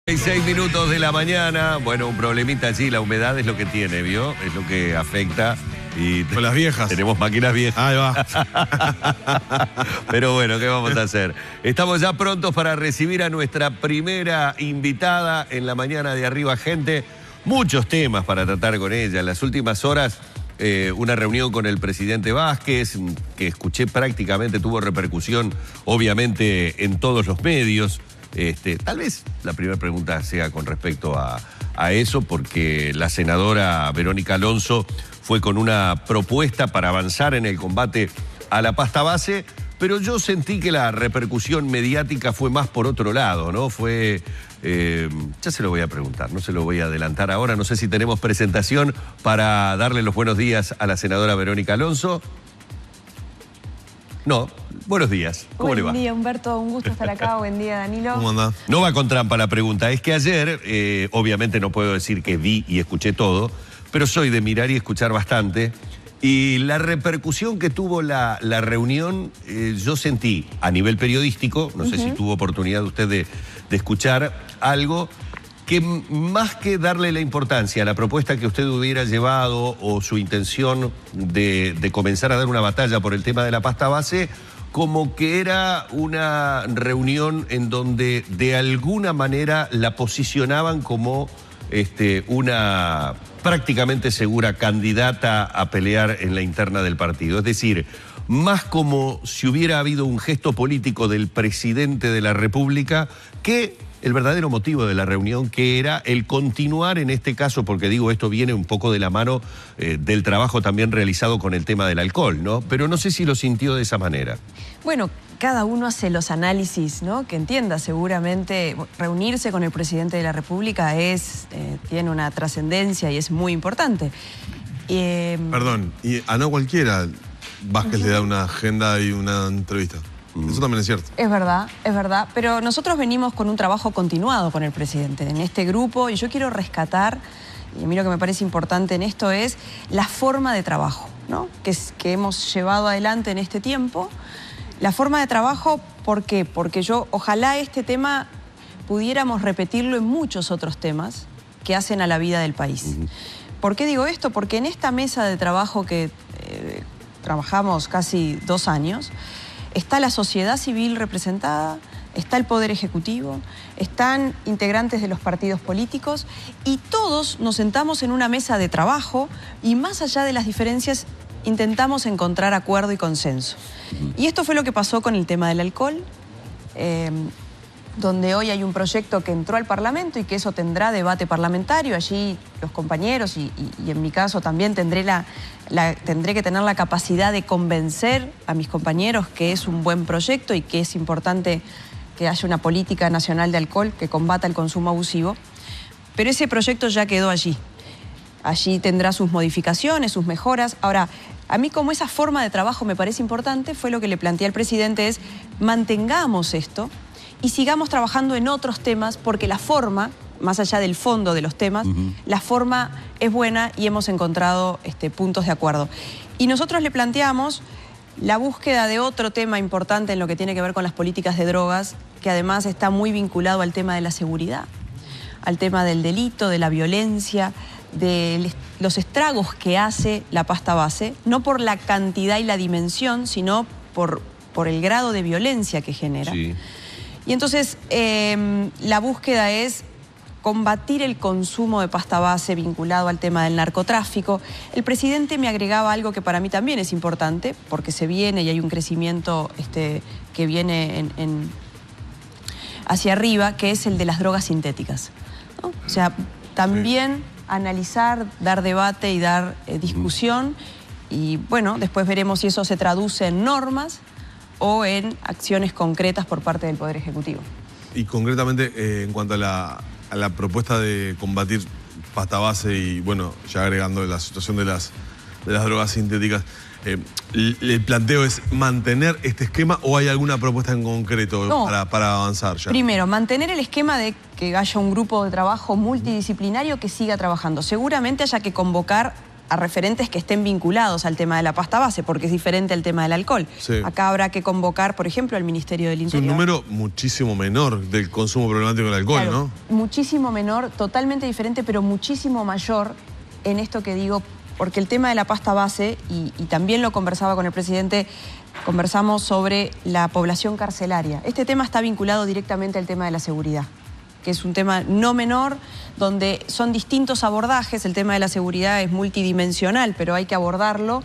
6 minutos de la mañana, bueno, un problemita allí, la humedad es lo que tiene, ¿vio? Es lo que afecta. Y con las viejas. Tenemos máquinas viejas. Ahí va. Pero bueno, ¿qué vamos a hacer? Estamos ya prontos para recibir a nuestra primera invitada en la mañana de Arriba Gente. Muchos temas para tratar con ella. En las últimas horas, una reunión con el presidente Vázquez, que escuché prácticamente, tuvo repercusión, obviamente, en todos los medios. Tal vez la primera pregunta sea con respecto a eso, porque la senadora Verónica Alonso fue con una propuesta para avanzar en el combate a la pasta base, pero yo sentí que la repercusión mediática fue más por otro lado, ¿no? Fue, ya se lo voy a preguntar, no se lo voy a adelantar ahora, no sé si tenemos presentación para darle los buenos días a la senadora Verónica Alonso. No, buenos días. ¿Cómo le va? Buen día, Humberto. Un gusto estar acá. Buen día, Danilo. ¿Cómo anda? No va con trampa la pregunta. Es que ayer, obviamente no puedo decir que vi y escuché todo, pero soy de mirar y escuchar bastante. Y la repercusión que tuvo la reunión, yo sentí a nivel periodístico, no sé si tuvo oportunidad usted de escuchar algo, que más que darle la importancia a la propuesta que usted hubiera llevado o su intención de comenzar a dar una batalla por el tema de la pasta base, como que era una reunión en donde de alguna manera la posicionaban como una prácticamente segura candidata a pelear en la interna del partido. Es decir, más como si hubiera habido un gesto político del presidente de la República que el verdadero motivo de la reunión, que era el continuar en este caso, porque digo, esto viene un poco de la mano del trabajo también realizado con el tema del alcohol, ¿no? Pero no sé si lo sintió de esa manera. Bueno, cada uno hace los análisis, ¿no? Que entienda, seguramente reunirse con el presidente de la República tiene una trascendencia y es muy importante. Perdón, y a no cualquiera Vázquez le da una agenda y una entrevista. Eso también es cierto. Es verdad, pero nosotros venimos con un trabajo continuado con el presidente en este grupo y yo quiero rescatar, y a mí lo que me parece importante en esto es la forma de trabajo, ¿no? que hemos llevado adelante en este tiempo. La forma de trabajo, ¿por qué? Porque ojalá este tema pudiéramos repetirlo en muchos otros temas que hacen a la vida del país. ¿Por qué digo esto? Porque en esta mesa de trabajo que trabajamos casi 2 años, está la sociedad civil representada, está el Poder Ejecutivo, están integrantes de los partidos políticos y todos nos sentamos en una mesa de trabajo y más allá de las diferencias intentamos encontrar acuerdo y consenso. Y esto fue lo que pasó con el tema del alcohol, donde hoy hay un proyecto que entró al Parlamento y que eso tendrá debate parlamentario. Allí los compañeros y en mi caso también tendré que tener la capacidad de convencer a mis compañeros que es un buen proyecto y que es importante que haya una política nacional de alcohol que combata el consumo abusivo. Pero ese proyecto ya quedó allí. Allí tendrá sus modificaciones, sus mejoras. Ahora, a mí como esa forma de trabajo me parece importante, fue lo que le planteé al presidente, es mantengamos esto y sigamos trabajando en otros temas, porque la forma, más allá del fondo de los temas, la forma es buena y hemos encontrado puntos de acuerdo. Y nosotros le planteamos la búsqueda de otro tema importante en lo que tiene que ver con las políticas de drogas, que además está muy vinculado al tema de la seguridad, al tema del delito, de la violencia, de los estragos que hace la pasta base, no por la cantidad y la dimensión, sino por el grado de violencia que genera. Sí. Y entonces la búsqueda es combatir el consumo de pasta base vinculado al tema del narcotráfico. El presidente me agregaba algo que para mí también es importante, porque se viene y hay un crecimiento que viene hacia arriba, que es el de las drogas sintéticas, ¿no? O sea, también analizar, dar debate y dar discusión y bueno, después veremos si eso se traduce en normas o en acciones concretas por parte del Poder Ejecutivo. Y concretamente, en cuanto a la propuesta de combatir pasta base y, bueno, ya agregando la situación de las drogas sintéticas, ¿el planteo es mantener este esquema o hay alguna propuesta en concreto para avanzar ya? Primero, mantener el esquema de que haya un grupo de trabajo multidisciplinario que siga trabajando. Seguramente haya que convocar a referentes que estén vinculados al tema de la pasta base, porque es diferente al tema del alcohol. Sí. Acá habrá que convocar, por ejemplo, al Ministerio del Es Interior. un número muchísimo menor del consumo problemático del alcohol, Claro, ¿no? muchísimo menor, totalmente diferente, pero muchísimo mayor en esto que digo, porque el tema de la pasta base, y también lo conversaba con el presidente, conversamos sobre la población carcelaria. Este tema está vinculado directamente al tema de la seguridad, que es un tema no menor, donde son distintos abordajes. El tema de la seguridad es multidimensional, pero hay que abordarlo.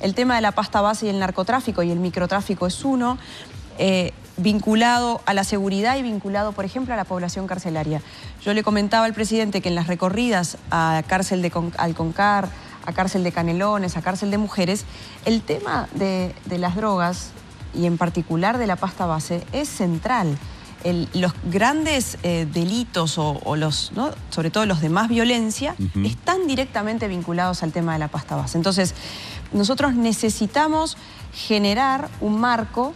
El tema de la pasta base y el narcotráfico y el microtráfico es uno, vinculado a la seguridad y vinculado, por ejemplo, a la población carcelaria. Yo le comentaba al presidente que en las recorridas a cárcel de Alconcar, a cárcel de Canelones, a cárcel de mujeres, el tema de las drogas y en particular de la pasta base es central. Los grandes delitos o los, ¿no?, sobre todo los de más violencia, están directamente vinculados al tema de la pasta base. Entonces, nosotros necesitamos generar un marco.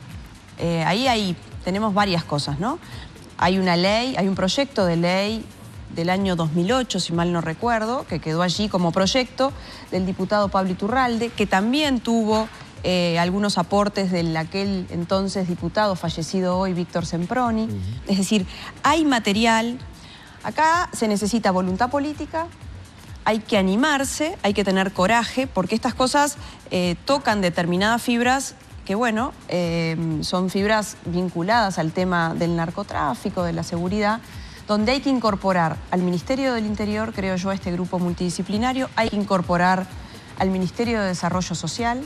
Ahí tenemos varias cosas, ¿no? Hay una ley, hay un proyecto de ley del año 2008, si mal no recuerdo, que quedó allí como proyecto del diputado Pablo Iturralde, que también tuvo algunos aportes del aquel entonces diputado fallecido hoy, Víctor Semproni. Es decir, hay material. Acá se necesita voluntad política, hay que animarse, hay que tener coraje, porque estas cosas tocan determinadas fibras que, bueno, son fibras vinculadas al tema del narcotráfico, de la seguridad, donde hay que incorporar al Ministerio del Interior, creo yo, a este grupo multidisciplinario, hay que incorporar al Ministerio de Desarrollo Social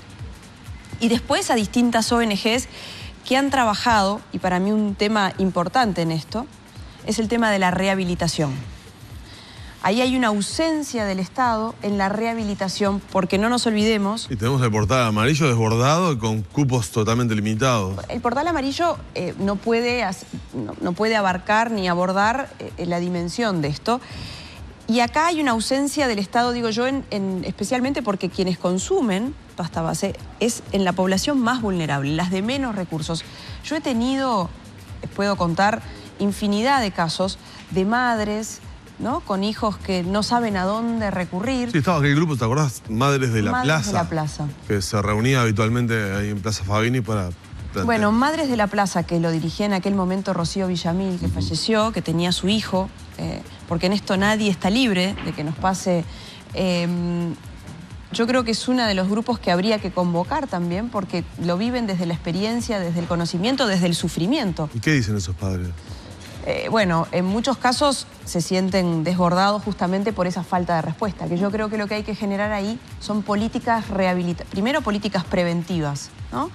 y después a distintas ONGs que han trabajado, y para mí un tema importante en esto, es el tema de la rehabilitación. Ahí hay una ausencia del Estado en la rehabilitación, porque no nos olvidemos... Y tenemos el portal amarillo desbordado y con cupos totalmente limitados. El portal amarillo no puede abarcar ni abordar la dimensión de esto. Y acá hay una ausencia del Estado, digo yo, especialmente porque quienes consumen pasta base es en la población más vulnerable, las de menos recursos. Yo he tenido, puedo contar, infinidad de casos de madres, ¿no?, con hijos que no saben a dónde recurrir. Sí, estaba aquel grupo, ¿te acordás? Madres de la Plaza. Madres de la Plaza. Que se reunía habitualmente ahí en Plaza Fabini para... Bueno, Madres de la Plaza, que lo dirigía en aquel momento Rocío Villamil, que falleció, que tenía su hijo, porque en esto nadie está libre de que nos pase. Yo creo que es uno de los grupos que habría que convocar también, porque lo viven desde la experiencia, desde el conocimiento, desde el sufrimiento. ¿Y qué dicen esos padres? Bueno, en muchos casos se sienten desbordados justamente por esa falta de respuesta, que yo creo que lo que hay que generar ahí son políticas primero políticas preventivas, ¿no?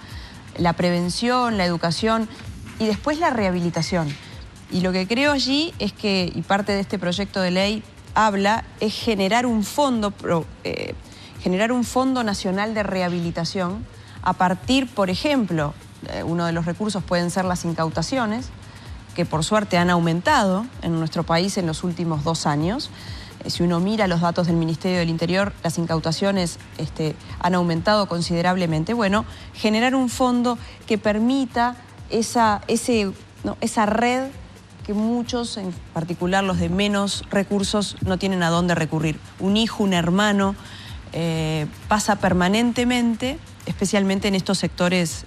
La prevención, la educación y después la rehabilitación. Y lo que creo allí es que, y parte de este proyecto de ley habla, es generar un fondo nacional de rehabilitación a partir, por ejemplo, uno de los recursos pueden ser las incautaciones, que por suerte han aumentado en nuestro país en los últimos 2 años. Si uno mira los datos del Ministerio del Interior, las incautaciones han aumentado considerablemente. Bueno, generar un fondo que permita esa red que muchos, en particular los de menos recursos, no tienen a dónde recurrir. Un hijo, un hermano, pasa permanentemente, especialmente en estos sectores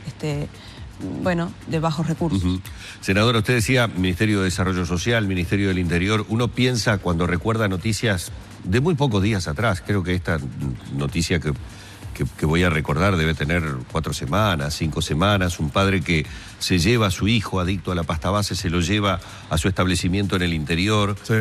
bueno, de bajos recursos. Senadora, usted decía Ministerio de Desarrollo Social, Ministerio del Interior. Uno piensa cuando recuerda noticias de muy pocos días atrás. Creo que esta noticia que voy a recordar debe tener 4 semanas, 5 semanas. Un padre que se lleva a su hijo adicto a la pasta base, se lo lleva a su establecimiento en el interior. Sí,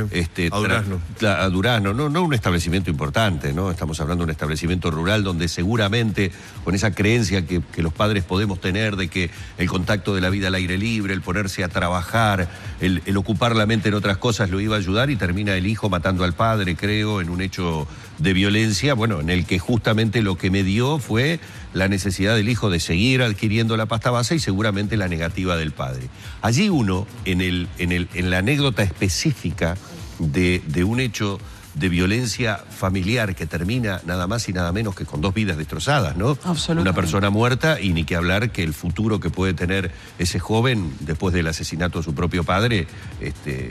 a Durazno. A Durazno, no un establecimiento importante, ¿no? Estamos hablando de un establecimiento rural donde seguramente con esa creencia que los padres podemos tener de que el contacto de la vida al aire libre, el ponerse a trabajar, el ocupar la mente en otras cosas lo iba a ayudar, y termina el hijo matando al padre, creo, en un hecho de violencia, bueno, en el que justamente lo que me dio fue la necesidad del hijo de seguir adquiriendo la pasta base y seguramente la negativa del padre. Allí uno, en la anécdota específica de un hecho de violencia familiar que termina nada más y nada menos que con 2 vidas destrozadas, ¿no? Absolutamente. Una persona muerta, y ni que hablar que el futuro que puede tener ese joven después del asesinato de su propio padre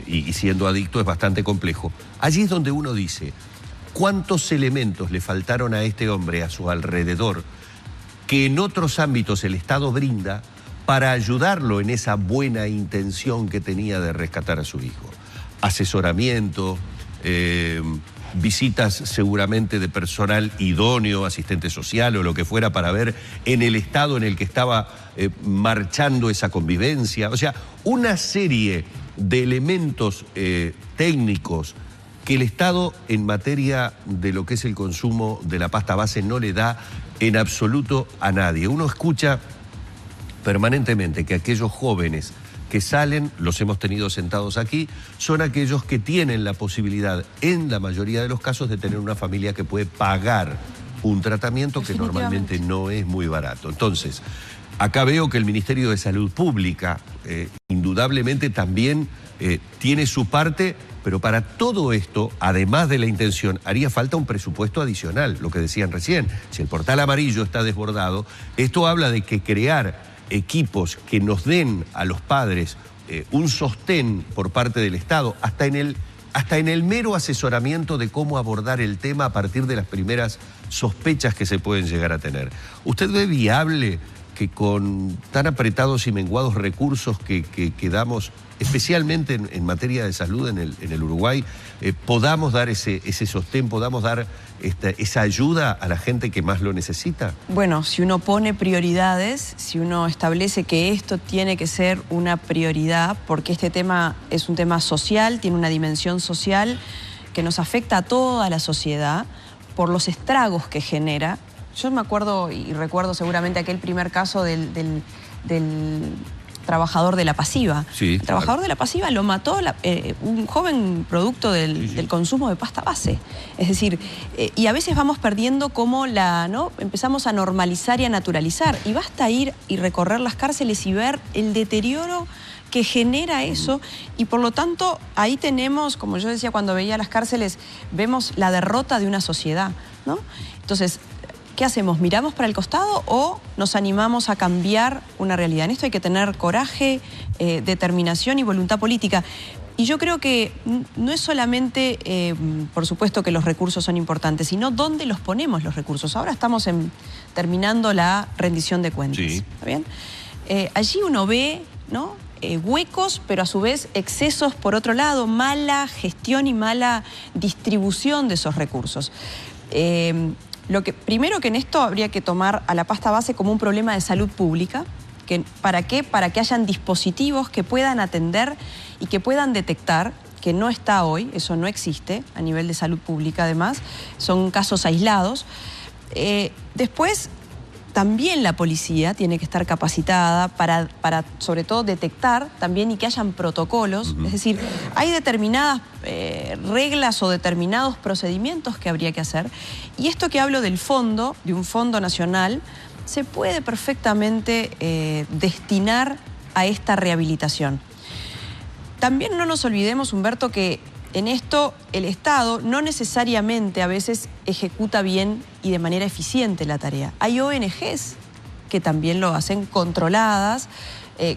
y siendo adicto es bastante complejo. Allí es donde uno dice, cuántos elementos le faltaron a este hombre a su alrededor que en otros ámbitos el Estado brinda para ayudarlo en esa buena intención que tenía de rescatar a su hijo. Asesoramiento, visitas seguramente de personal idóneo, asistente social o lo que fuera, para ver en el estado en el que estaba marchando esa convivencia. O sea, una serie de elementos técnicos que el Estado en materia de lo que es el consumo de la pasta base no le da en absoluto a nadie. Uno escucha permanentemente que aquellos jóvenes que salen, los hemos tenido sentados aquí, son aquellos que tienen la posibilidad, en la mayoría de los casos, de tener una familia que puede pagar un tratamiento que normalmente no es muy barato. Entonces, acá veo que el Ministerio de Salud Pública indudablemente también tiene su parte, pero para todo esto, además de la intención, haría falta un presupuesto adicional, lo que decían recién. Si el portal amarillo está desbordado, esto habla de que crear equipos que nos den a los padres un sostén por parte del Estado, hasta en el mero asesoramiento de cómo abordar el tema a partir de las primeras sospechas que se pueden llegar a tener. ¿Usted ve viable que con tan apretados y menguados recursos que damos, especialmente en materia de salud en el Uruguay, podamos dar ese sostén, podamos dar esa ayuda a la gente que más lo necesita? Bueno, si uno pone prioridades, si uno establece que esto tiene que ser una prioridad, porque este tema es un tema social, tiene una dimensión social que nos afecta a toda la sociedad por los estragos que genera. Yo me acuerdo y recuerdo seguramente aquel primer caso del trabajador de la pasiva. Sí, el trabajador de la pasiva lo mató un joven producto del consumo de pasta base. Es decir, y a veces vamos perdiendo como ¿no? Empezamos a normalizar y a naturalizar. Y basta ir y recorrer las cárceles y ver el deterioro que genera eso, y por lo tanto ahí tenemos, como yo decía cuando veía las cárceles, vemos la derrota de una sociedad, ¿no? Entonces, ¿qué hacemos? ¿Miramos para el costado o nos animamos a cambiar una realidad? En esto hay que tener coraje, determinación y voluntad política. Y yo creo que no es solamente, por supuesto que los recursos son importantes, sino dónde los ponemos los recursos. Ahora estamos terminando la rendición de cuentas. Sí. ¿Está bien? Allí uno ve, ¿no? Huecos, pero a su vez excesos por otro lado, mala gestión y mala distribución de esos recursos. Primero que en esto habría que tomar a la pasta base como un problema de salud pública. ¿Para qué? Para que hayan dispositivos que puedan atender y que puedan detectar, que no está hoy, eso no existe a nivel de salud pública además, son casos aislados. Después, también la policía tiene que estar capacitada para sobre todo detectar también y que hayan protocolos. Es decir, hay determinadas reglas o determinados procedimientos que habría que hacer. Y esto que hablo del fondo, de un fondo nacional, se puede perfectamente destinar a esta rehabilitación. También no nos olvidemos, Humberto, que en esto el Estado no necesariamente a veces ejecuta bien y de manera eficiente la tarea. Hay ONGs que también lo hacen controladas,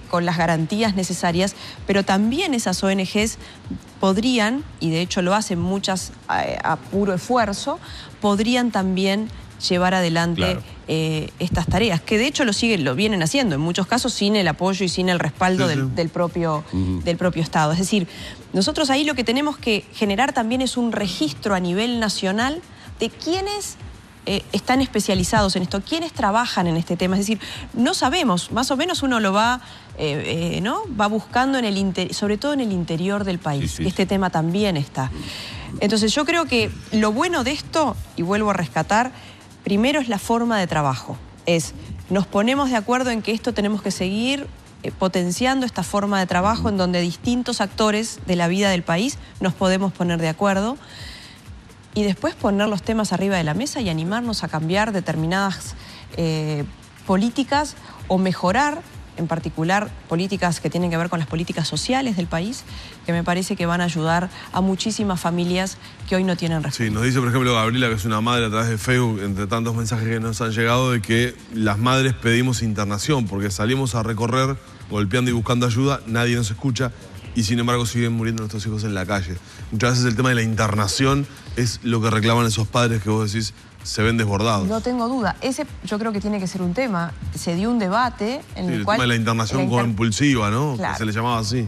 con las garantías necesarias, pero también esas ONGs podrían, y de hecho lo hacen muchas a puro esfuerzo, podrían también llevar adelante estas tareas, que de hecho lo vienen haciendo, en muchos casos sin el apoyo y sin el respaldo del propio Estado. Es decir, nosotros ahí lo que tenemos que generar también es un registro a nivel nacional de quiénes están especializados en esto, quiénes trabajan en este tema. Es decir, no sabemos, más o menos uno lo va, ¿no? Va buscando sobre todo en el interior del país. Este tema también está. Entonces yo creo que lo bueno de esto, y vuelvo a rescatar, primero es la forma de trabajo. Nos ponemos de acuerdo en que esto tenemos que seguir potenciando esta forma de trabajo en donde distintos actores de la vida del país nos podemos poner de acuerdo y después poner los temas arriba de la mesa y animarnos a cambiar determinadas políticas o mejorar, en particular, políticas que tienen que ver con las políticas sociales del país, que me parece que van a ayudar a muchísimas familias que hoy no tienen respuesta. Sí, nos dice, por ejemplo, Gabriela, que es una madre a través de Facebook, entre tantos mensajes que nos han llegado, de que las madres pedimos internación, porque salimos a recorrer, golpeando y buscando ayuda, nadie nos escucha. y sin embargo siguen muriendo nuestros hijos en la calle. Muchas veces el tema de la internación es lo que reclaman esos padres que vos decís se ven desbordados. No tengo duda. Ese yo creo que tiene que ser un tema. Se dio un debate en el cual... tema de la internación compulsiva, ¿no? Claro. Que se le llamaba así.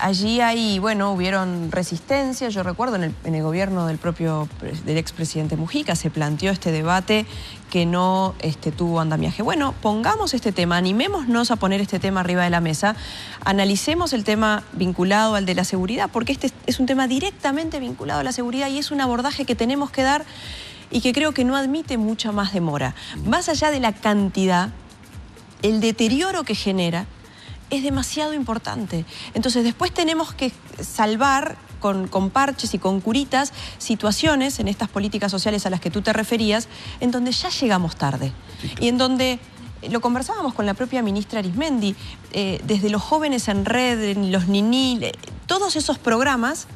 Allí bueno, hubieron resistencias. Yo recuerdo en el gobierno del expresidente Mujica se planteó este debate que no tuvo andamiaje. Bueno, pongamos este tema, animémonos a poner este tema arriba de la mesa, analicemos el tema vinculado al de la seguridad, porque este es un tema directamente vinculado a la seguridad y es un abordaje que tenemos que dar y que creo que no admite mucha más demora. Más allá de la cantidad, el deterioro que genera es demasiado importante. Entonces después tenemos que salvar con parches y con curitas situaciones en estas políticas sociales a las que tú te referías, en donde ya llegamos tarde. Y en donde, lo conversábamos con la propia ministra Arismendi, desde los jóvenes en red, los niní, todos esos programas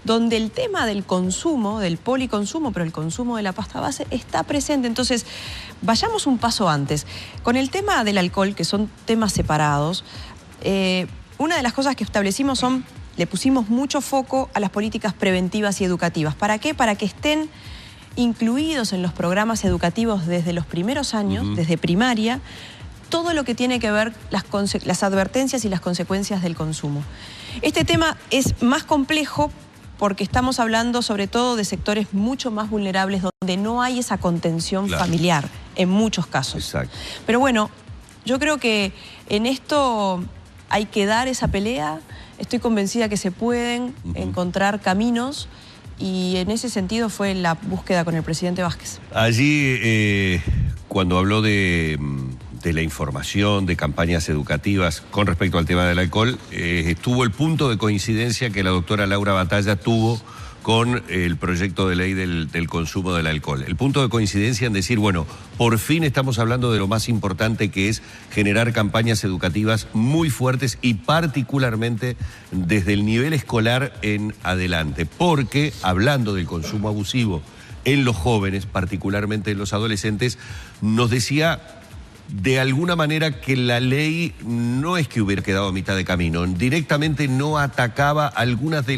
donde el tema del consumo, del policonsumo, pero el consumo de la pasta base está presente. Entonces, vayamos un paso antes. Con el tema del alcohol, que son temas separados, una de las cosas que establecimos le pusimos mucho foco a las políticas preventivas y educativas. ¿Para qué? Para que estén incluidos en los programas educativos desde los primeros años, desde primaria, todo lo que tiene que ver las advertencias y las consecuencias del consumo. Este tema es más complejo porque estamos hablando sobre todo de sectores mucho más vulnerables donde no hay esa contención familiar en muchos casos. Exacto. Pero bueno, yo creo que en esto hay que dar esa pelea. Estoy convencida que se pueden encontrar caminos y en ese sentido fue la búsqueda con el presidente Vázquez. Allí, cuando habló de la información, de campañas educativas con respecto al tema del alcohol, estuvo el punto de coincidencia que la doctora Laura Batalla tuvo con el proyecto de ley del consumo del alcohol. El punto de coincidencia en decir, bueno, por fin estamos hablando de lo más importante, que es generar campañas educativas muy fuertes y particularmente desde el nivel escolar en adelante. Porque hablando del consumo abusivo en los jóvenes, particularmente en los adolescentes, nos decía de alguna manera que la ley no es que hubiera quedado a mitad de camino, directamente no atacaba algunas de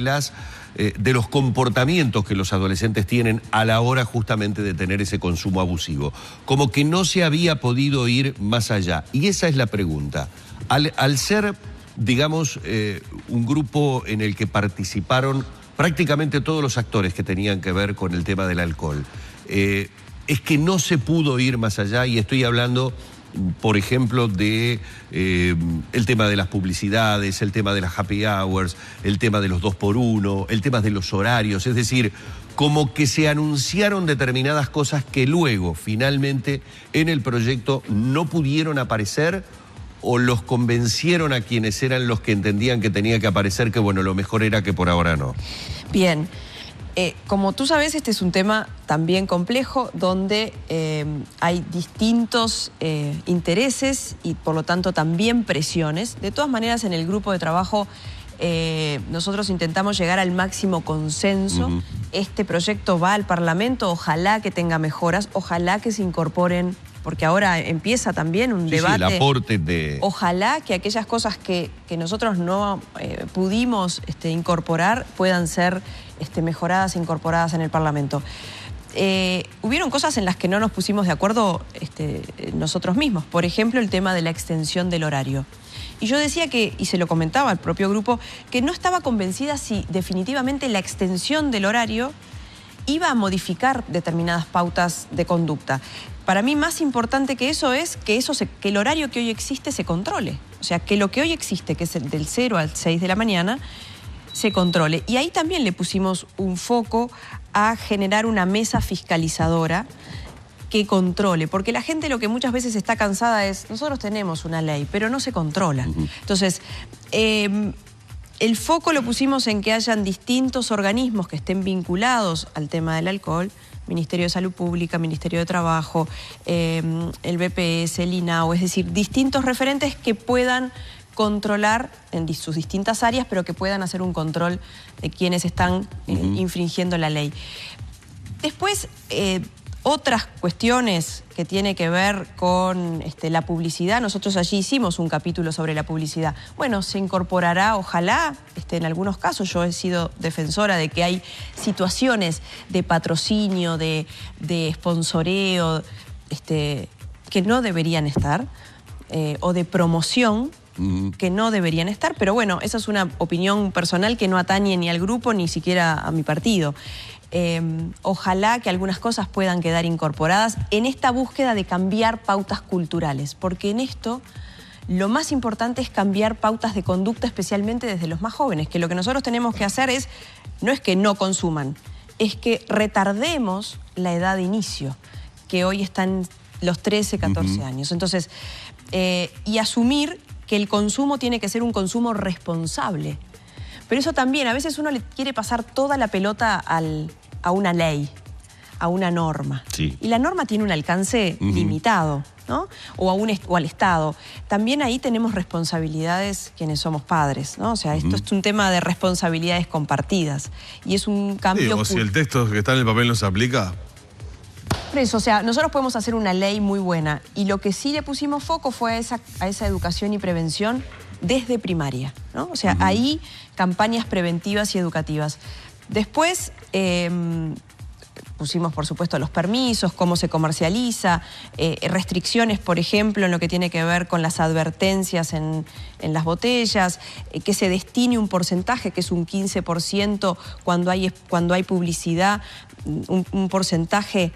los comportamientos que los adolescentes tienen a la hora justamente de tener ese consumo abusivo. Como que no se había podido ir más allá. Y esa es la pregunta. Al ser, digamos, un grupo en el que participaron prácticamente todos los actores que tenían que ver con el tema del alcohol, es que no se pudo ir más allá, y estoy hablando, por ejemplo, de el tema de las publicidades, el tema de las happy hours, el tema de los 2x1, el tema de los horarios, es decir, como que se anunciaron determinadas cosas que luego, finalmente, en el proyecto no pudieron aparecer, o los convencieron a quienes eran los que entendían que tenía que aparecer, que bueno, lo mejor era que por ahora no. Bien. Como tú sabes, este es un tema también complejo donde hay distintos intereses y por lo tanto también presiones. De todas maneras, en el grupo de trabajo nosotros intentamos llegar al máximo consenso. Este proyecto va al Parlamento, ojalá que tenga mejoras, ojalá que se incorporen, porque ahora empieza también un debate. Sí, el aporte de... Ojalá que aquellas cosas que nosotros no pudimos incorporar puedan ser mejoradas e incorporadas en el Parlamento. Hubieron cosas en las que no nos pusimos de acuerdo nosotros mismos. Por ejemplo, el tema de la extensión del horario. Y yo decía que, y se lo comentaba al propio grupo, que no estaba convencida si definitivamente la extensión del horario iba a modificar determinadas pautas de conducta. Para mí, más importante que eso es que el horario que hoy existe se controle. O sea, que lo que hoy existe, que es el del 0 al 6 de la mañana, se controle. Y ahí también le pusimos un foco a generar una mesa fiscalizadora que controle, porque la gente lo que muchas veces está cansada es, nosotros tenemos una ley, pero no se controla. Entonces, el foco lo pusimos en que hayan distintos organismos que estén vinculados al tema del alcohol, Ministerio de Salud Pública, Ministerio de Trabajo, el BPS, el INAO, es decir, distintos referentes que puedan controlar en sus distintas áreas, pero que puedan hacer un control de quienes están infringiendo la ley. Después, Otras cuestiones que tiene que ver con la publicidad, nosotros allí hicimos un capítulo sobre la publicidad. Bueno, se incorporará, ojalá, en algunos casos, yo he sido defensora de que hay situaciones de patrocinio, de sponsoreo, que no deberían estar, o de promoción, que no deberían estar, pero bueno, esa es una opinión personal que no atañe ni al grupo ni siquiera a mi partido. Ojalá que algunas cosas puedan quedar incorporadas en esta búsqueda de cambiar pautas culturales, porque en esto lo más importante es cambiar pautas de conducta, especialmente desde los más jóvenes, que lo que nosotros tenemos que hacer no es que no consuman, es que retardemos la edad de inicio, que hoy están los 13, 14 años. Entonces, y asumir que el consumo tiene que ser un consumo responsable. Pero eso también, a veces uno le quiere pasar toda la pelota a una ley, a una norma. Sí. Y la norma tiene un alcance limitado, ¿no? O al Estado. También ahí tenemos responsabilidades quienes somos padres, ¿no? O sea, esto es un tema de responsabilidades compartidas. Y es un cambio... Sí, o si el texto que está en el papel no se aplica... Por eso, o sea, nosotros podemos hacer una ley muy buena. Y lo que sí le pusimos foco fue a esa educación y prevención desde primaria, ¿no? O sea, ahí campañas preventivas y educativas. Después pusimos, por supuesto, los permisos, cómo se comercializa, restricciones, por ejemplo, en lo que tiene que ver con las advertencias en las botellas, que se destine un porcentaje, que es un 15% cuando hay publicidad, un porcentaje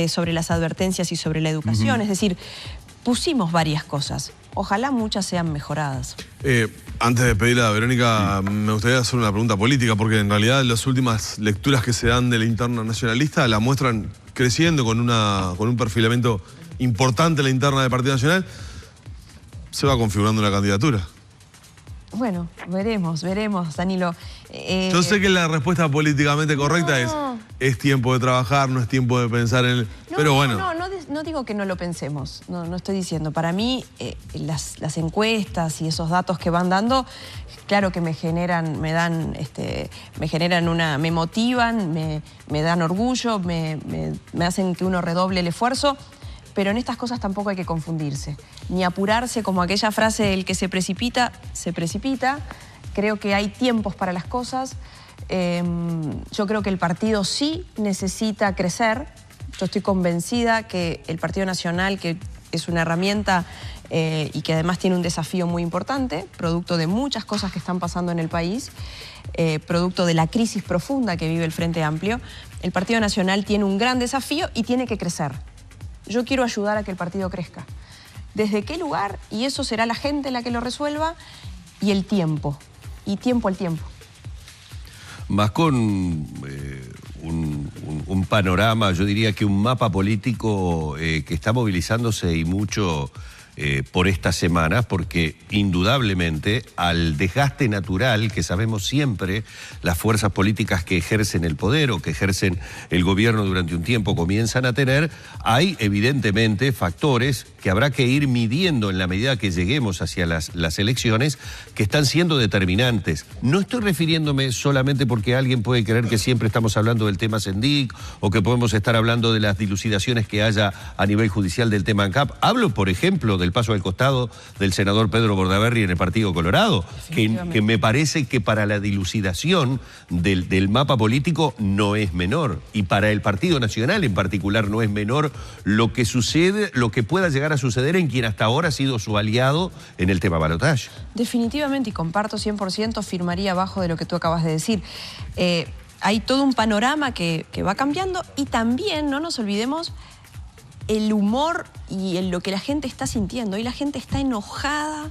sobre las advertencias y sobre la educación. Es decir, pusimos varias cosas. Ojalá muchas sean mejoradas. Antes de pedirle a Verónica, me gustaría hacer una pregunta política, porque en realidad las últimas lecturas que se dan de la interna nacionalista la muestran creciendo con un perfilamiento importante en la interna del Partido Nacional. Se va configurando una candidatura. Bueno, veremos, Danilo. Yo sé que la respuesta políticamente correcta es tiempo de trabajar, no es tiempo de pensar en... pero bueno. No digo que no lo pensemos, no estoy diciendo. Para mí, las encuestas y esos datos que van dando, claro que me motivan, me dan orgullo, me hacen que uno redoble el esfuerzo. Pero en estas cosas tampoco hay que confundirse, ni apurarse, como aquella frase, el que se precipita, se precipita. Creo que hay tiempos para las cosas. Yo creo que el partido sí necesita crecer. Yo estoy convencida que el Partido Nacional, que es una herramienta y que además tiene un desafío muy importante, producto de muchas cosas que están pasando en el país, producto de la crisis profunda que vive el Frente Amplio, el Partido Nacional tiene un gran desafío y tiene que crecer. Yo quiero ayudar a que el partido crezca. ¿Desde qué lugar? Y eso será la gente la que lo resuelva, y el tiempo. Y tiempo al tiempo. Más con un panorama, yo diría que un mapa político que está movilizándose y mucho por estas semanas, porque indudablemente al desgaste natural que sabemos siempre las fuerzas políticas que ejercen el poder o que ejercen el gobierno durante un tiempo comienzan a tener, hay evidentemente factores que habrá que ir midiendo en la medida que lleguemos hacia las elecciones, que están siendo determinantes. No estoy refiriéndome solamente porque alguien puede creer que siempre estamos hablando del tema Sendic o que podemos estar hablando de las dilucidaciones que haya a nivel judicial del tema ANCAP. Hablo, por ejemplo, del paso al costado del senador Pedro Bordaberry en el Partido Colorado, que me parece que para la dilucidación del mapa político no es menor, y para el Partido Nacional en particular no es menor lo que sucede, lo que pueda llegar a suceder en quien hasta ahora ha sido su aliado en el tema balotaje. Definitivamente, y comparto 100%, firmaría abajo de lo que tú acabas de decir. Hay todo un panorama que va cambiando, y también no nos olvidemos el humor y en lo que la gente está sintiendo. Hoy la gente está enojada,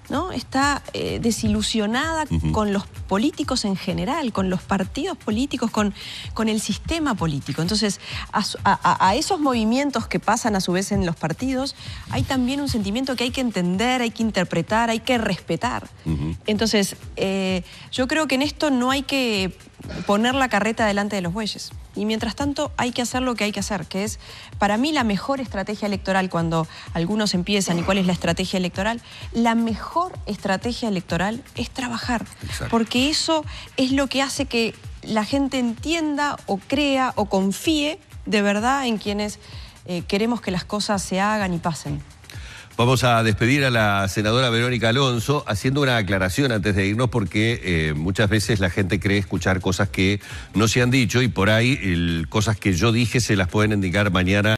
¿no? Está desilusionada con los políticos en general, con los partidos políticos, con el sistema político. Entonces, a esos movimientos que pasan a su vez en los partidos, hay también un sentimiento que hay que entender, hay que interpretar, hay que respetar. Entonces, yo creo que en esto no hay que poner la carreta delante de los bueyes. Y mientras tanto hay que hacer lo que hay que hacer, que es, para mí, la mejor estrategia electoral. Cuando algunos empiezan, ¿y cuál es la estrategia electoral? La mejor estrategia electoral es trabajar. Exacto. Porque eso es lo que hace que la gente entienda o crea o confíe de verdad en quienes queremos que las cosas se hagan y pasen. Vamos a despedir a la senadora Verónica Alonso haciendo una aclaración antes de irnos porque muchas veces la gente cree escuchar cosas que no se han dicho y por ahí cosas que yo dije se las pueden indicar mañana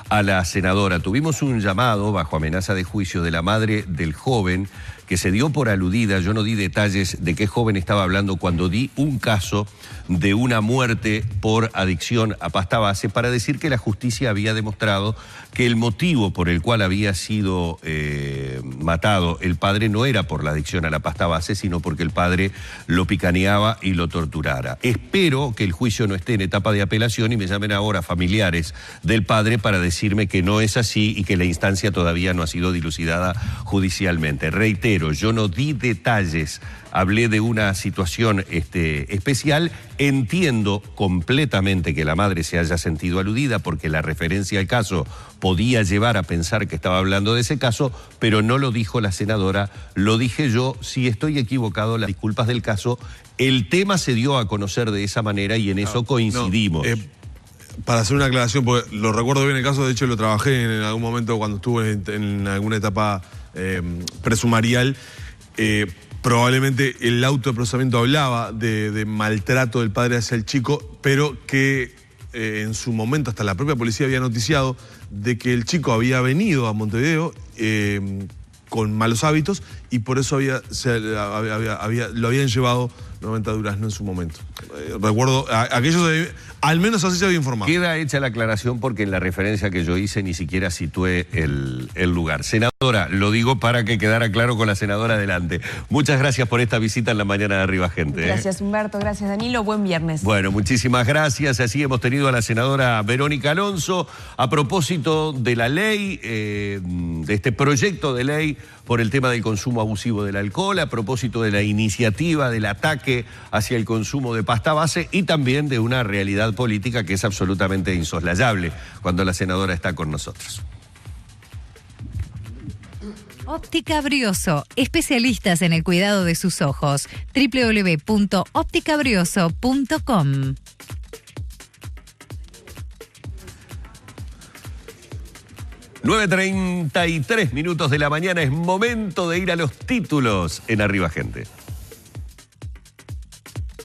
a la senadora. Tuvimos un llamado bajo amenaza de juicio de la madre del joven que se dio por aludida. Yo no di detalles de qué joven estaba hablando cuando di un caso de una muerte por adicción a pasta base para decir que la justicia había demostrado que el motivo por el cual había sido matado el padre no era por la adicción a la pasta base, sino porque el padre lo picaneaba y lo torturara. Espero que el juicio no esté en etapa de apelación y me llamen ahora familiares del padre para decirme que no es así y que la instancia todavía no ha sido dilucidada judicialmente. Reitero, yo no di detalles, hablé de una situación especial. Entiendo completamente que la madre se haya sentido aludida porque la referencia al caso podía llevar a pensar que estaba hablando de ese caso, pero no lo dijo la senadora, lo dije yo. Si estoy equivocado, las disculpas del caso. El tema se dio a conocer de esa manera y en eso coincidimos. Para hacer una aclaración, porque lo recuerdo bien el caso, de hecho lo trabajé en algún momento cuando estuve en alguna etapa presumarial. Probablemente el auto de procesamiento hablaba de maltrato del padre hacia el chico, pero que en su momento hasta la propia policía había noticiado de que el chico había venido a Montevideo con malos hábitos y por eso lo habían llevado nuevamente a Durazno en su momento. Recuerdo, al menos así se había informado. Queda hecha la aclaración porque en la referencia que yo hice ni siquiera situé el lugar. Senadora, lo digo para que quedara claro con la senadora adelante. Muchas gracias por esta visita en la mañana de Arriba Gente. Gracias Humberto, gracias Danilo, buen viernes. Bueno, muchísimas gracias. Así hemos tenido a la senadora Verónica Alonso a propósito de la ley, de este proyecto de ley por el tema del consumo abusivo del alcohol, a propósito de la iniciativa del ataque hacia el consumo de pasta base y también de una realidad política que es absolutamente insoslayable cuando la senadora está con nosotros. Óptica Brioso, especialistas en el cuidado de sus ojos. www.opticabrioso.com. 9:33 minutos de la mañana, es momento de ir a los títulos en Arriba Gente.